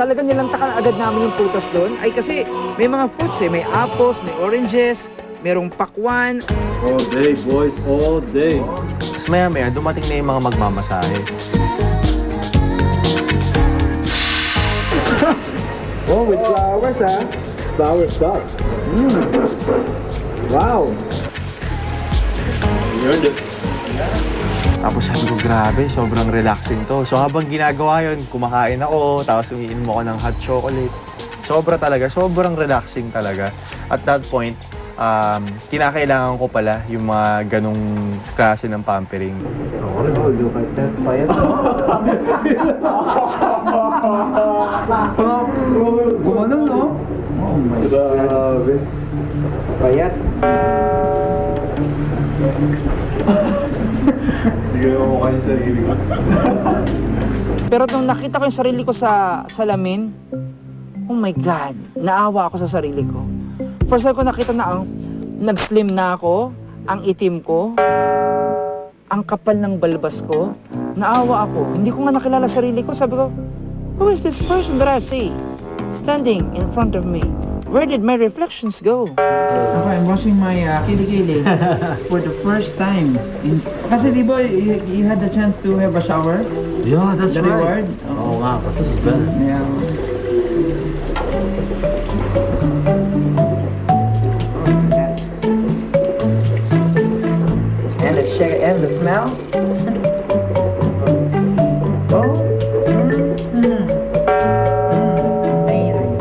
talagang nilantakan agad namin yung prutas doon ay kasi may mga fruits eh. May apples, may oranges, merong pakwan. All day, boys, all day. Tapos maya-maya, dumating na yung mga magmamasahe. Oh, with flowers, ha? Flower stuff. Wow. You earned it. Tapos sabi ko, grabe, sobrang relaxing to. So habang ginagawa yun, kumakain ako, tapos umiinom ako ng hot chocolate. Sobrang relaxing talaga. At that point, kinakailangan ko pala yung mga ganong klase ng pampering. Oh, look at that payat. Gumanon, no? Oh my God. Payat. Hindi ka naman mukha yung sarili ko. Pero nung nakita ko yung sarili ko sa salamin, oh my God, naawa ako sa sarili ko. First time ko nakita na nag-slim na ako, ang itim ko, ang kapal ng balbas ko, naawa ako. Hindi ko nga nakilala sarili ko. Sabi ko, who is this person that I see standing in front of me? Where did my reflections go? Okay, I'm washing my kilikili for the first time. Kasi di ba, you had the chance to have a shower? Yeah, that's The reward? Oh, wow, but this is better. Yeah. And the shake and the smell. Oh. Amazing.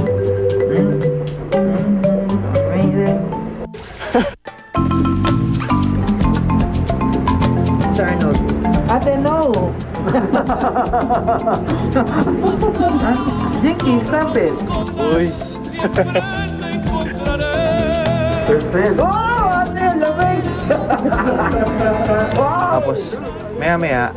Amazing. Sir Arnold. Ate, no! Jinky, stop it! Boys! Percent. Oh! Ate, lamig! Wow! Tapos, maya-maya,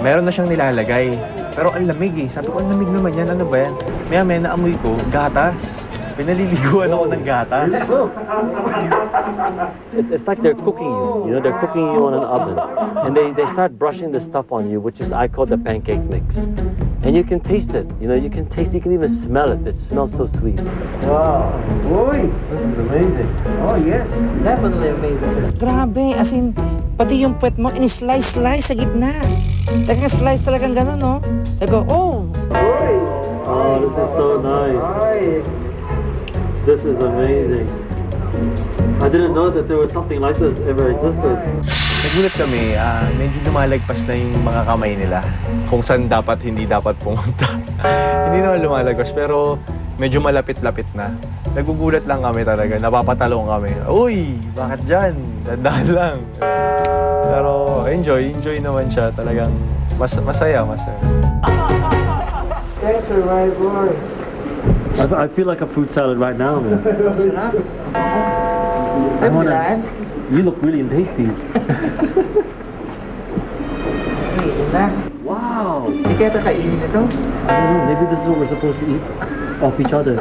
meron na siyang nilalagay. Pero ang lamig eh. Sabi ko, ang lamig naman yan. Ano ba yan? Maya-maya, naamoy ko, gatas. Pinaliliguan ako ng gatas. It's like they're cooking you. You know, they're cooking you on an oven, and they start brushing the stuff on you, which is I call the pancake mix, and you can taste it. You know, you can even smell it. It smells so sweet. Wow. Boy, this is amazing. Oh, yes. Definitely amazing. Grabe, as in, pati yung puwet mo, in-slice sa gitna. Talagang slice talagang gano'n, no? Sabi ko, oh! Oh, this is so nice. This is amazing. I didn't know that there was something like this ever existed. Nagulat kami, medyo lumalagpas na yung mga kamay nila. Kung saan dapat, hindi dapat pumunta. Hindi naman lumalagpas, pero medyo malapit-lapit na. Nagugulat lang kami talaga, napapatalong kami. Uy, bakit dyan? Dandahan lang. Pero enjoy naman siya. Talagang masaya. Thanks, Survivor. I feel like a fruit salad right now, man. Sarap. I'm glad. You look really tasty. Na. Wow. Hindi kaya kakainin ito? I don't know. Maybe this is what we're supposed to eat off each other.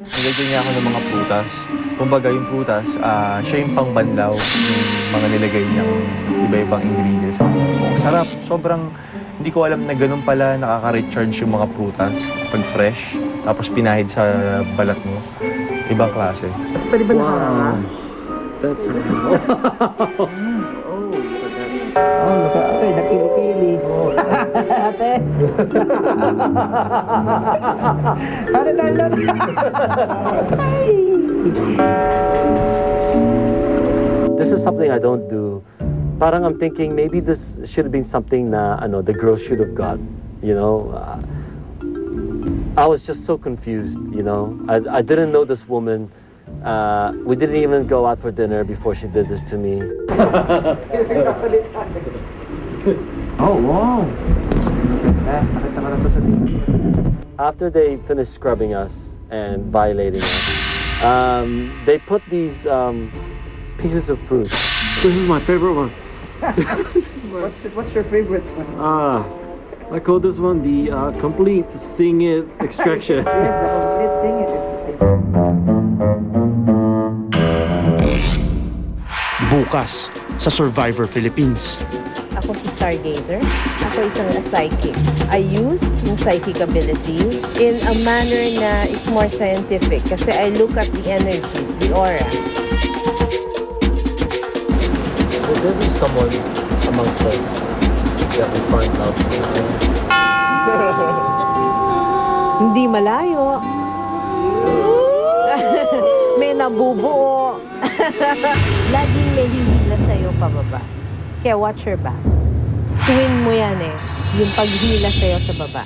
Nilagyan niya ako ng mga prutas. Kumbaga yung prutas, siya yung pangbanlaw yung mga nilagay niyang iba-ibang ingredients. So, ang sarap. Sobrang hindi ko alam na ganun pala nakaka-recharge yung mga prutas pag fresh. Tapos pinahid sa balat mo. Ibang klase. Pwede ba na? That's Oh, look at ate, nakilo-kili. Ate. Ate, dandan. This is something I don't do. Parang I'm thinking maybe this should have been something na the girl should have got. You know, I was just so confused. You know, I didn't know this woman. We didn't even go out for dinner before she did this to me. Oh, wow. Nakita ko na to sa TV. After they finished scrubbing us and violating us, they put these pieces of fruit. This is my favorite one. What's your favorite one? I call this one the complete sing it extraction. Let's sing it. Bukas sa Survivor Philippines. Ako si stargazer. Ako isang psychic. I used yung psychic ability in a manner na is more scientific kasi I look at the energies, the aura. Will there be someone amongst us that we find love? Hindi malayo. May nabubuo. Laging may hihila sa'yo pababa. Kaya watch your back. Twin mo yan eh. Yung paghila sa'yo sa baba.